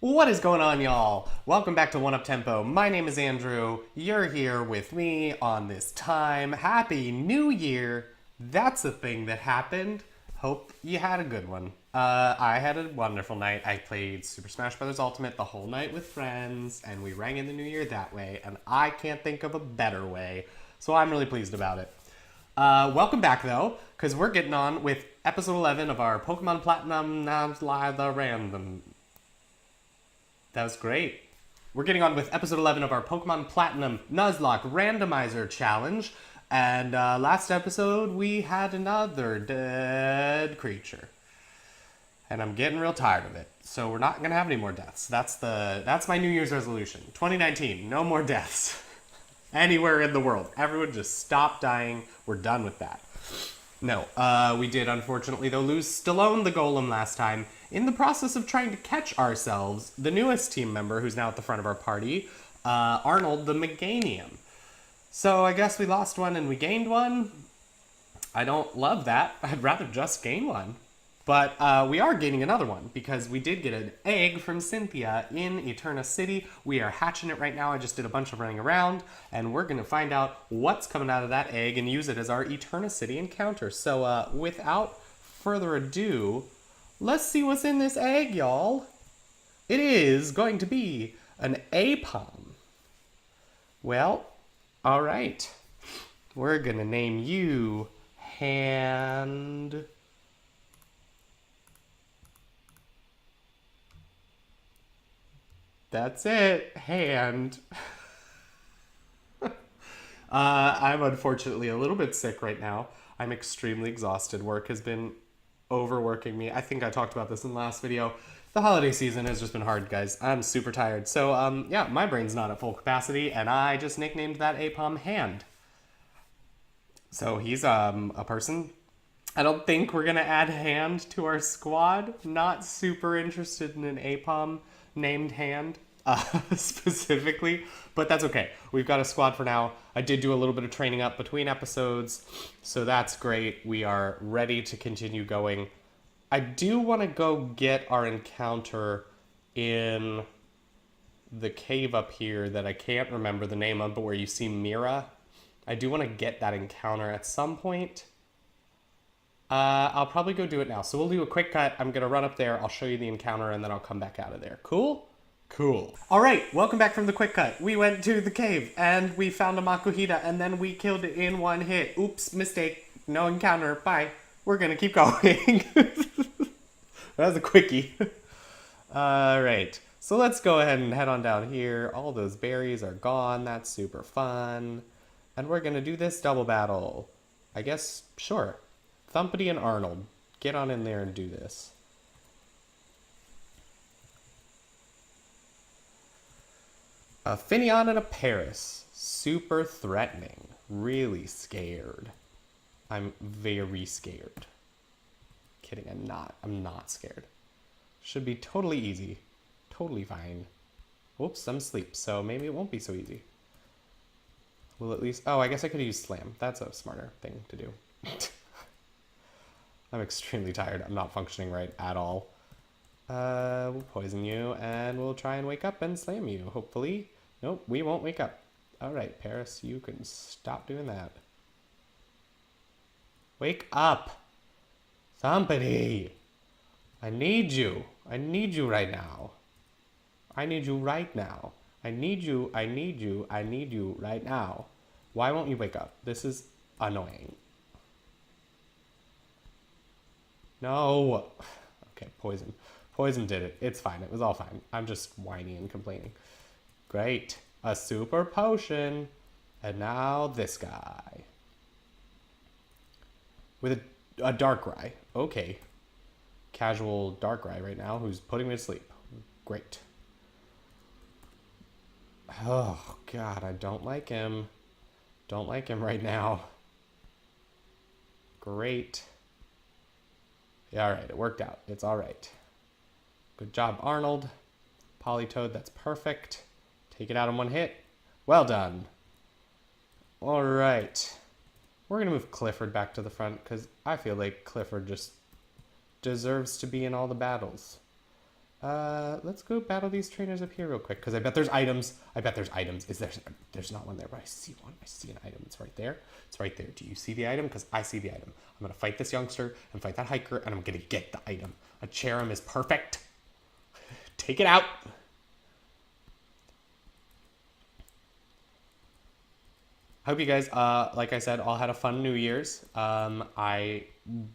What is going on, y'all? Welcome back to One Up Tempo. My name is Andrew. You're here with me on this time. Happy New Year! That's a thing that happened. Hope you had a good one. I had a wonderful night. I played Super Smash Bros. Ultimate the whole night with friends, and we rang in the new year that way, and I can't think of a better way, so I'm really pleased about it. Welcome back, though, because we're getting on with episode 11 of our Pokemon Platinum Nuzlocke Random. That was great. We're getting on with episode 11 of our Pokemon Platinum Nuzlocke Randomizer Challenge. And last episode, we had another dead creature. And I'm getting real tired of it. So we're not going to have any more deaths. That's my New Year's resolution. 2019, no more deaths. Anywhere in the world. Everyone just stop dying. We're done with that. No, we did unfortunately though lose Stallone the Golem last time in the process of trying to catch ourselves, the newest team member who's now at the front of our party, Arnold the Meganium. So I guess we lost one and we gained one. I don't love that. I'd rather just gain one. But we are gaining another one because we did get an egg from Cynthia in Eterna City. We are hatching it right now. I just did a bunch of running around, and we're going to find out what's coming out of that egg and use it as our Eterna City encounter. So without further ado, let's see what's in this egg, y'all. It is going to be an Apom. Well, all right. We're going to name you Hand... That's it. Hand. I'm unfortunately a little bit sick right now. I'm extremely exhausted. Work has been overworking me. I think I talked about this in the last video. The holiday season has just been hard, guys. I'm super tired. So, yeah, my brain's not at full capacity, and I just nicknamed that Apom Hand. So he's a person. I don't think we're going to add Hand to our squad. Not super interested in an Apom named Hand. Specifically, but that's okay. We've got a squad for now. I did do a little bit of training up between episodes, so that's great. We are ready to continue going. I do want to go get our encounter in the cave up here that I can't remember the name of, but where you see Mira. I do want to get that encounter at some point. I'll probably go do it now. So we'll do a quick cut. I'm going to run up there. I'll show you the encounter, and then I'll come back out of there. Cool? Cool. All right, welcome back from the quick cut. We went to the cave and we found a Makuhita and then we killed it in one hit. Oops, mistake. No encounter. Bye. We're gonna keep going. That was a quickie. All right, so let's go ahead and head on down here. All those berries are gone. That's super fun. And we're gonna do this double battle. I guess, sure. Thumpity and Arnold. Get on in there and do this. A Finneon and a Paris. Super threatening. Really scared. I'm very scared. Kidding, I'm not. I'm not scared. Should be totally easy. Totally fine. Whoops, I'm asleep, so maybe it won't be so easy. Well, at least... Oh, I guess I could use Slam. That's a smarter thing to do. I'm extremely tired. I'm not functioning right at all. We'll poison you, and we'll try and wake up and slam you, hopefully. Nope, we won't wake up. Alright, Paris, you can stop doing that. Wake up! Somebody! I need you. I need you right now. I need you right now. I need you, I need you, I need you right now. Why won't you wake up? This is annoying. No! Okay, poison. Poison did it. It's fine. It was all fine. I'm just whining and complaining. Great. A super potion. And now this guy. With a Darkrai. Okay. Casual Darkrai right now who's putting me to sleep. Great. Oh, God. I don't like him. Don't like him right now. Great. Yeah, alright. It worked out. It's alright. Good job, Arnold. Politoed, that's perfect. Take it out in one hit. Well done. Alright. We're going to move Clifford back to the front because I feel like Clifford just deserves to be in all the battles. Let's go battle these trainers up here real quick, because I bet there's items. I bet there's items. There's not one there, but I see one. I see an item. It's right there. It's right there. Do you see the item? Because I see the item. I'm going to fight this youngster and fight that hiker, and I'm going to get the item. A Cherim is perfect. Take it out. Hope you guys, like I said, all had a fun New Year's. I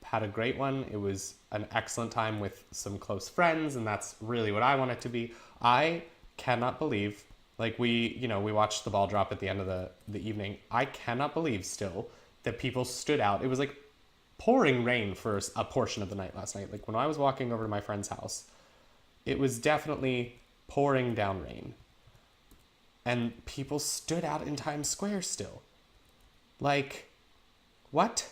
had a great one. It was an excellent time with some close friends, and that's really what I want it to be. I cannot believe, like we watched the ball drop at the end of the evening. I cannot believe still that people stood out. It was like pouring rain for a portion of the night last night. Like when I was walking over to my friend's house, it was definitely pouring down rain. And people stood out in Times Square still. Like, what?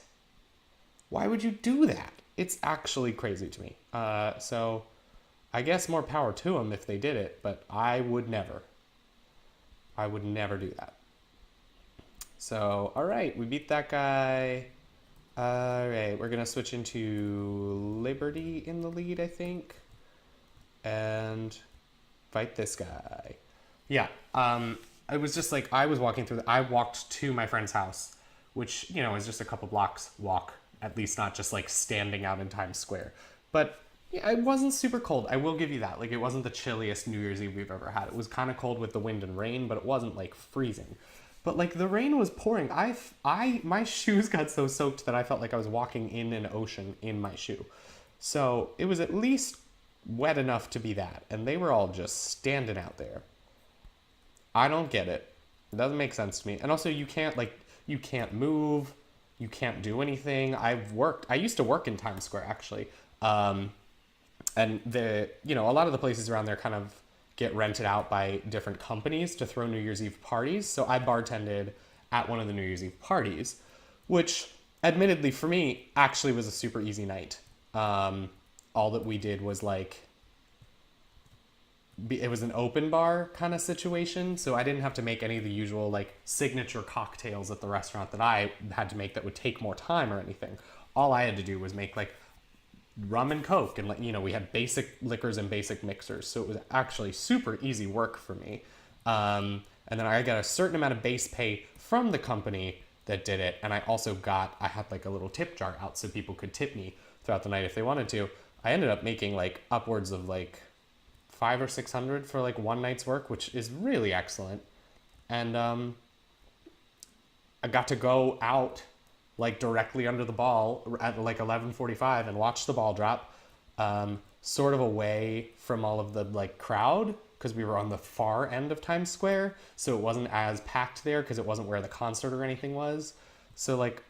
Why would you do that? It's actually crazy to me. So I guess more power to them if they did it, but I would never. I would never do that. So, all right, we beat that guy. All right, we're going to switch into Liberty in the lead, I think. And fight this guy. Yeah, it was just like I was walking through. I walked to my friend's house, which, is just a couple blocks walk, at least not just like standing out in Times Square. But yeah, it wasn't super cold. I will give you that. Like it wasn't the chilliest New Year's Eve we've ever had. It was kind of cold with the wind and rain, but it wasn't like freezing. But like the rain was pouring. My shoes got so soaked that I felt like I was walking in an ocean in my shoe. So it was at least wet enough to be that. And they were all just standing out there. I don't get it. It doesn't make sense to me. And also you can't move. You can't do anything. I used to work in Times Square actually. And a lot of the places around there kind of get rented out by different companies to throw New Year's Eve parties. So I bartended at one of the New Year's Eve parties, which admittedly for me actually was a super easy night. All that we did was it was an open bar kind of situation, so I didn't have to make any of the usual like signature cocktails at the restaurant that I had to make that would take more time or anything. All I had to do was make like rum and Coke, and we had basic liquors and basic mixers, so it was actually super easy work for me. And then I got a certain amount of base pay from the company that did it, and I had like a little tip jar out so people could tip me throughout the night if they wanted to. I ended up making like upwards of like $500 or $600 for like one night's work, which is really excellent. And I got to go out like directly under the ball at like 11:45 and watch the ball drop, sort of away from all of the like crowd, because we were on the far end of Times Square, so it wasn't as packed there because it wasn't where the concert or anything was. So like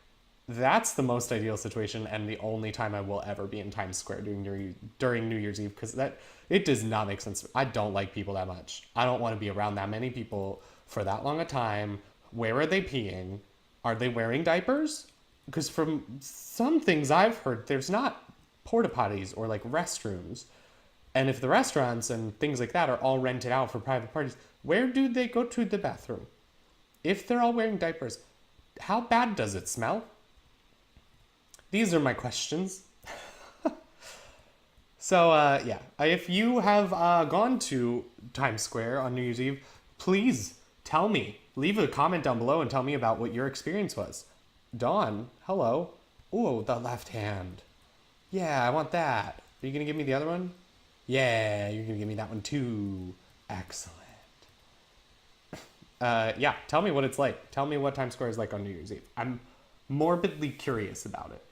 that's the most ideal situation, and the only time I will ever be in Times Square during New Year's Eve, because it does not make sense. I don't like people that much. I don't want to be around that many people for that long a time. Where are they peeing? Are they wearing diapers? Because from some things I've heard, there's not porta potties or like restrooms. And if the restaurants and things like that are all rented out for private parties, where do they go to the bathroom? If they're all wearing diapers, how bad does it smell? These are my questions. So, if you have gone to Times Square on New Year's Eve, please tell me. Leave a comment down below and tell me about what your experience was. Dawn, hello. Ooh, the left hand. Yeah, I want that. Are you going to give me the other one? Yeah, you're going to give me that one too. Excellent. Tell me what it's like. Tell me what Times Square is like on New Year's Eve. I'm morbidly curious about it.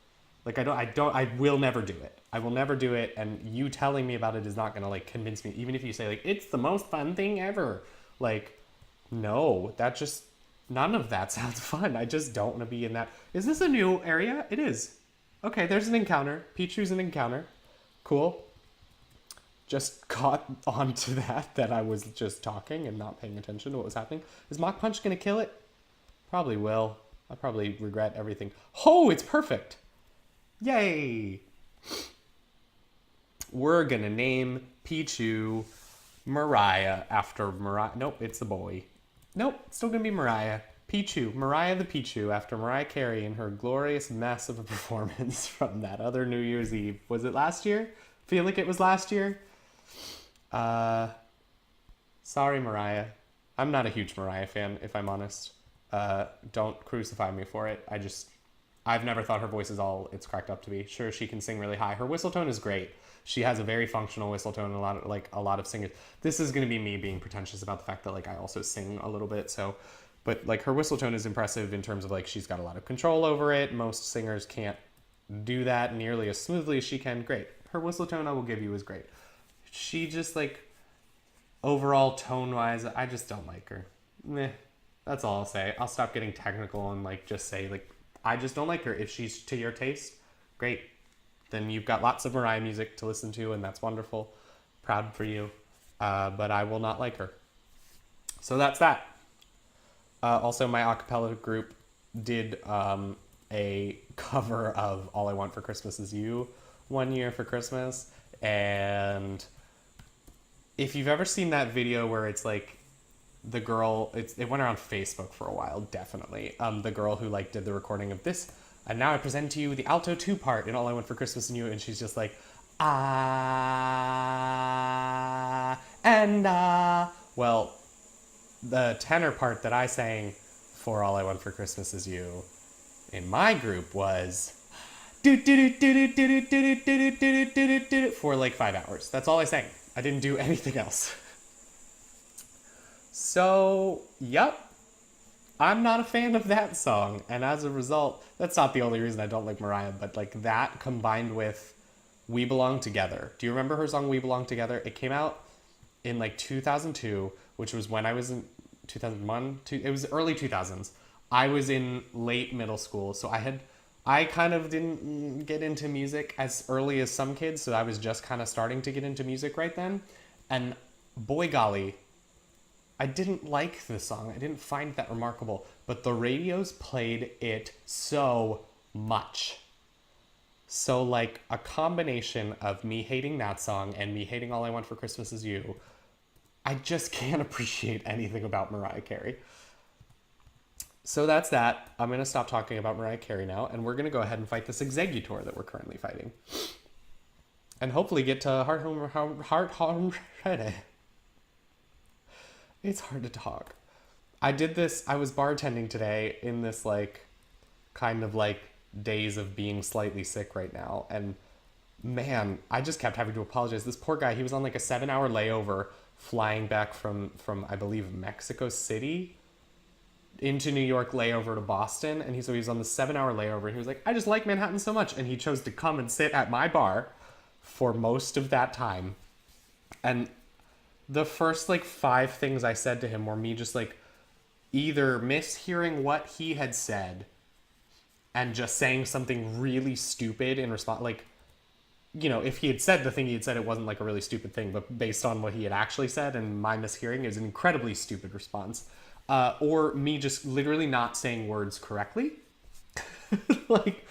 Like, I will never do it. I will never do it, and you telling me about it is not going to, like, convince me. Even if you say, like, it's the most fun thing ever. Like, no, none of that sounds fun. I just don't want to be in that. Is this a new area? It is. Okay, there's an encounter. Pichu's an encounter. Cool. Just caught onto that I was just talking and not paying attention to what was happening. Is Mach Punch going to kill it? Probably will. I'll probably regret everything. Oh, it's perfect. Yay! We're gonna name Pichu Mariah after Mariah. Nope, it's the boy. Nope, it's still gonna be Mariah. Pichu, Mariah the Pichu, after Mariah Carey and her glorious mess of a performance from that other New Year's Eve. Was it last year? Feel like it was last year? Sorry, Mariah. I'm not a huge Mariah fan, if I'm honest. Don't crucify me for it. I've never thought her voice is all it's cracked up to be. Sure, she can sing really high. Her whistle tone is great. She has a very functional whistle tone. A lot of singers. This is gonna be me being pretentious about the fact that like I also sing a little bit. So, but like her whistle tone is impressive in terms of like she's got a lot of control over it. Most singers can't do that nearly as smoothly as she can. Great. Her whistle tone, I will give you, is great. She just like overall tone wise, I just don't like her. Meh. That's all I'll say. I'll stop getting technical and like just say like I just don't like her. If she's to your taste, great. Then you've got lots of Mariah music to listen to, and that's wonderful. Proud for you. But I will not like her. So that's that. Also, my a cappella group did a cover of All I Want for Christmas Is You one year for Christmas. And if you've ever seen that video where it's like the girl, it went around Facebook for a while, definitely. The girl who like did the recording of this, and now I present to you the alto 2 part in All I Want for Christmas and You, and she's just like, well, the tenor part that I sang for All I Want for Christmas Is You in my group was for like 5 hours. That's all I sang. I didn't do anything else. So, yep. I'm not a fan of that song, and as a result, that's not the only reason I don't like Mariah, but like that combined with We Belong Together. Do you remember her song We Belong Together? It came out in like 2002, which was when I was in 2001, it was early 2000s. I was in late middle school, so I kind of didn't get into music as early as some kids, so I was just kind of starting to get into music right then. And boy golly, I didn't like the song. I didn't find that remarkable, but the radios played it so much. So like a combination of me hating that song and me hating All I Want for Christmas Is You, I just can't appreciate anything about Mariah Carey. So that's that. I'm going to stop talking about Mariah Carey now, and we're going to go ahead and fight this executor that we're currently fighting. And hopefully get to Heart Home Friday. It's hard to talk. I was bartending today in this like, kind of like days of being slightly sick right now. And man, I just kept having to apologize. This poor guy, he was on like a 7-hour layover flying back from I believe Mexico City into New York, layover to Boston. And he was on the 7-hour layover, and he was like, I just like Manhattan so much. And he chose to come and sit at my bar for most of that time. And the first like 5 things I said to him were me just like either mishearing what he had said and just saying something really stupid in response. Like, you know, if he had said the thing he had said, it wasn't like a really stupid thing, but based on what he had actually said and my mishearing, it was an incredibly stupid response. Or me just literally not saying words correctly. Like,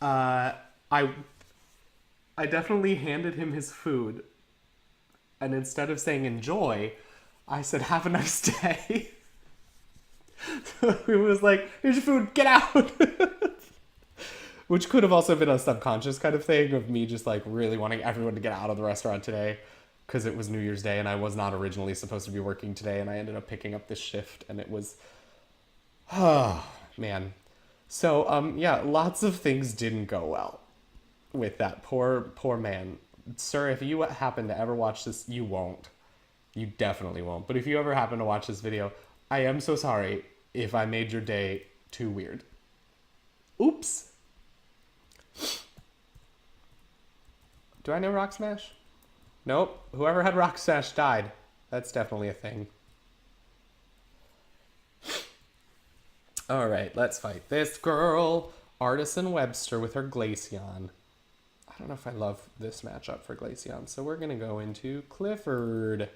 I definitely handed him his food, and instead of saying enjoy, I said have a nice day. So it was like, here's your food, get out. Which could have also been a subconscious kind of thing of me just like really wanting everyone to get out of the restaurant today because it was New Year's Day and I was not originally supposed to be working today, and I ended up picking up this shift, and it was, oh man. So yeah, lots of things didn't go well with that poor man. Sir, if you happen to ever watch this, you won't. You definitely won't. But if you ever happen to watch this video, I am so sorry if I made your day too weird. Oops. Do I know Rock Smash? Nope. Whoever had Rock Smash died. That's definitely a thing. Alright, let's fight this girl. Artisan Webster with her Glaceon. I don't know if I love this matchup for Glaceon, so we're going to go into Clifford.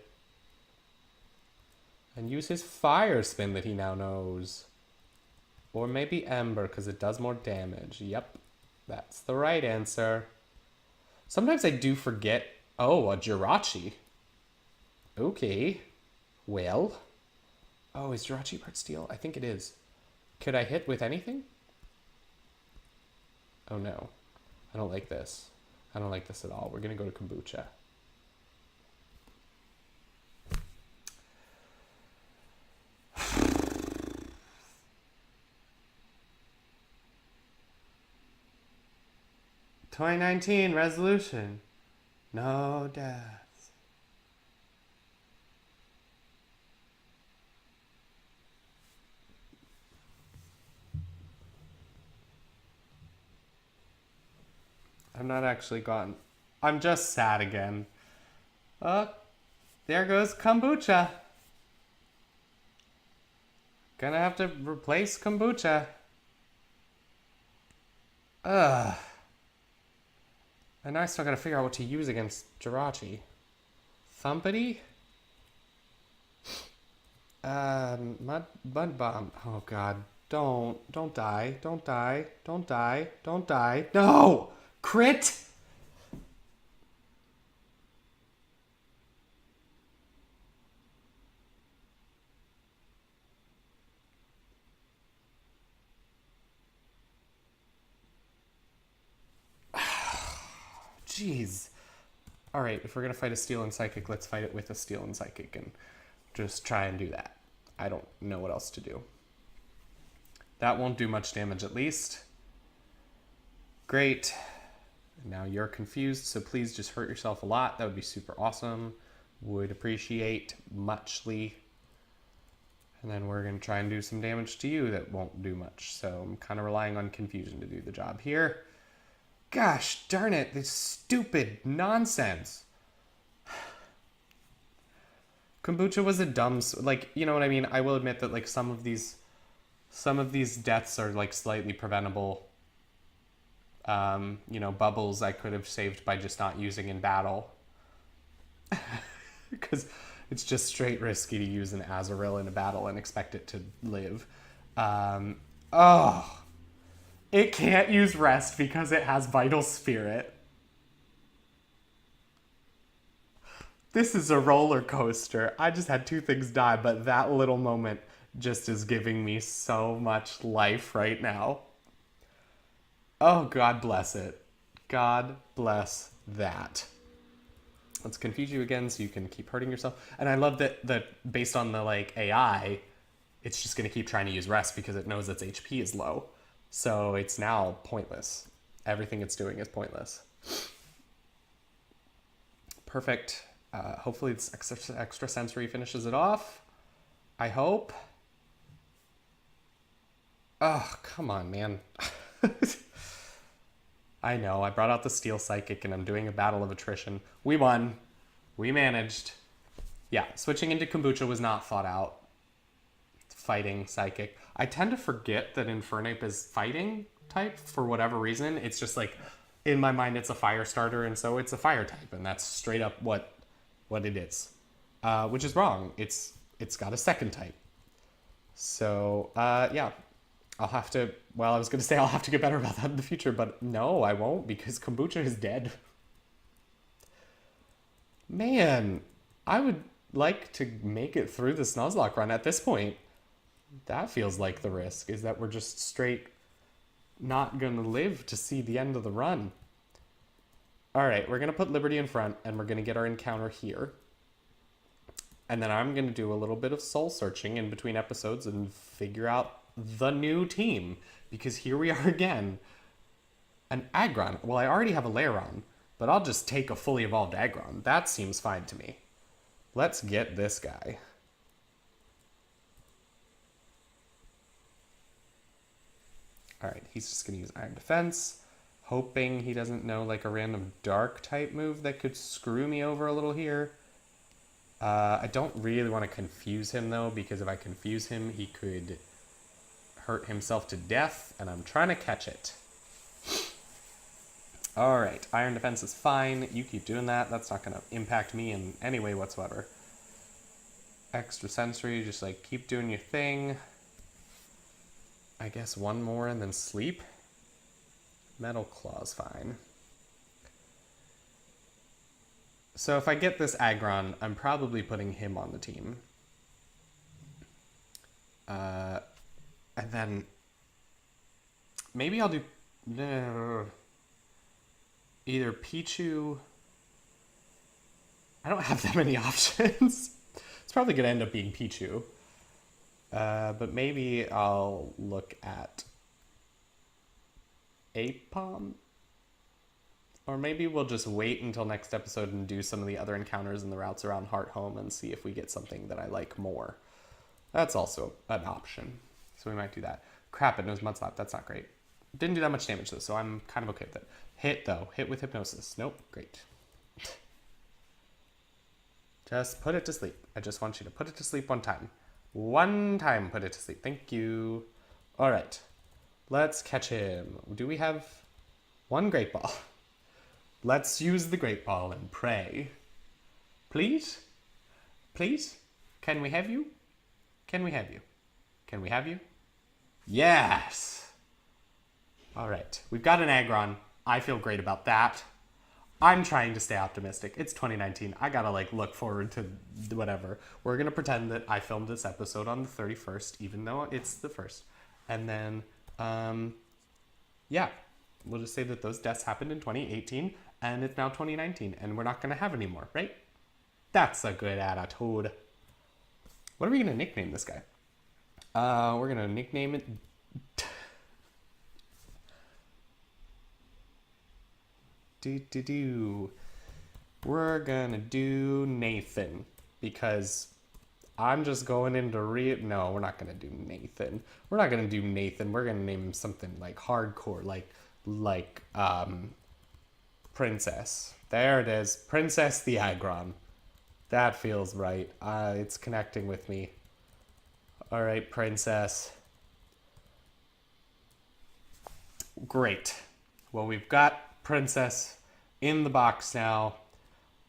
And use his Fire Spin that he now knows. Or maybe Ember, because it does more damage. Yep, that's the right answer. Sometimes I do forget. Oh, a Jirachi. Okay. Well. Oh, is Jirachi part steel? I think it is. Could I hit with anything? Oh no. I don't like this. I don't like this at all. We're going to go to Kombucha. 2019 resolution. No deaths. I'm not actually gone. I'm just sad again. Oh, there goes kombucha. Gonna have to replace kombucha. Ugh. And now I still gotta figure out what to use against Jirachi. Thumpity? Mud bomb. Oh god. Don't die. Don't die. Don't die. Don't die. No! Crit! Jeez. Alright, if we're gonna fight a Steel and Psychic, let's fight it with a Steel and Psychic and just try and do that. I don't know what else to do. That won't do much damage at least. Great. Now you're confused, so please just hurt yourself a lot. That would be super awesome. Would appreciate muchly. And then we're going to try and do some damage to you that won't do much. So I'm kind of relying on confusion to do the job here. Gosh darn it, this stupid nonsense. Kombucha was a dumb, like, you know what I mean? I will admit that, like, some of these deaths are, like, slightly preventable. You know, bubbles I could have saved by just not using in battle. Because it's just straight risky to use an Azrael in a battle and expect it to live. Oh. It can't use rest because it has Vital Spirit. This is a roller coaster. I just had 2 things die, but that little moment just is giving me so much life right now. Oh, God bless it. God bless that. Let's confuse you again so you can keep hurting yourself. And I love that based on the, like, AI, it's just going to keep trying to use rest because it knows its HP is low. So it's now pointless. Everything it's doing is pointless. Perfect. Hopefully this extra sensory finishes it off. I hope. Oh, come on, man. I know, I brought out the Steel Psychic and I'm doing a battle of attrition. We won. We managed. Yeah, switching into Kombucha was not thought out. Fighting Psychic. I tend to forget that Infernape is fighting type for whatever reason. It's just like, in my mind, it's a fire starter, and so it's a fire type, and that's straight up what it is. Which is wrong. It's got a second type. So, yeah. I'll have to, well, I was going to say I'll have to get better about that in the future, but no, I won't, because Kombucha is dead. Man, I would like to make it through this Nuzlocke run at this point. That feels like the risk, is that we're just straight not going to live to see the end of the run. All right, we're going to put Liberty in front, and we're going to get our encounter here. And then I'm going to do a little bit of soul searching in between episodes and figure out the new team, because here we are again. An Aggron. Well, I already have a Lairon, but I'll just take a fully evolved Aggron. That seems fine to me. Let's get this guy. Alright, he's just going to use Iron Defense, hoping he doesn't know like a random dark type move that could screw me over a little here. I don't really want to confuse him though, because if I confuse him, he could hurt himself to death, and I'm trying to catch it. Alright, Iron Defense is fine. You keep doing that. That's not going to impact me in any way whatsoever. Extra Sensory, just like keep doing your thing. I guess one more and then sleep. Metal Claw's fine. So if I get this Aggron, I'm probably putting him on the team. And then maybe I'll do either Pichu. I don't have that many options. It's probably going to end up being Pichu. But maybe I'll look at Apom. Or maybe we'll just wait until next episode and do some of the other encounters in the routes around Hearthome and see if we get something that I like more. That's also an option. So we might do that. Crap, it knows Mudslap. That's not great. Didn't do that much damage though, so I'm kind of okay with it. Hit though. Hit with Hypnosis. Nope. Great. Just put it to sleep. I just want you to put it to sleep one time. One time put it to sleep. Thank you. All right. Let's catch him. Do we have one Great Ball? Let's use the Great Ball and pray. Please? Please? Can we have you? Can we have you? Can we have you? Yes! Alright, we've got an Aggron. I feel great about that. I'm trying to stay optimistic. It's 2019. I gotta look forward to whatever. We're gonna pretend that I filmed this episode on the 31st, even though it's the 1st. And then, yeah. We'll just say that those deaths happened in 2018, and it's now 2019, and we're not gonna have any more, right? That's a good attitude. What are we gonna nickname this guy? We're gonna nickname it... We're gonna do Nathan, because I'm just going into No, we're not gonna do Nathan. We're not gonna do Nathan. We're gonna name him something hardcore, like Princess. There it is. Princess the Aggron. That feels right. It's connecting with me. All right, Princess. Great. Well, we've got Princess in the box now.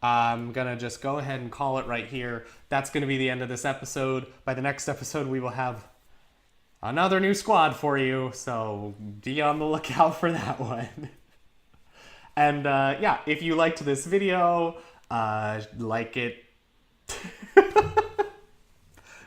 I'm gonna just go ahead and call it right here. That's gonna be the end of this episode. By the next episode, we will have another new squad for you, so be on the lookout for that one. And yeah, if you liked this video, like it.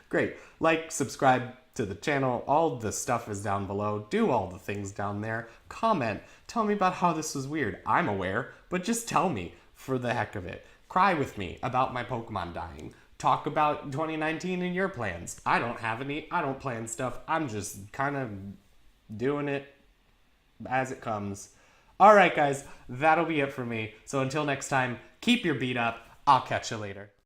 Great. Like, subscribe to the channel. All the stuff is down below. Do all the things down there. Comment. Tell me about how this was weird. I'm aware, but just tell me for the heck of it. Cry with me about my Pokemon dying. Talk about 2019 and your plans. I don't have any. I don't plan stuff. I'm just kind of doing it as it comes. All right, guys, that'll be it for me. So until next time, keep your beat up. I'll catch you later.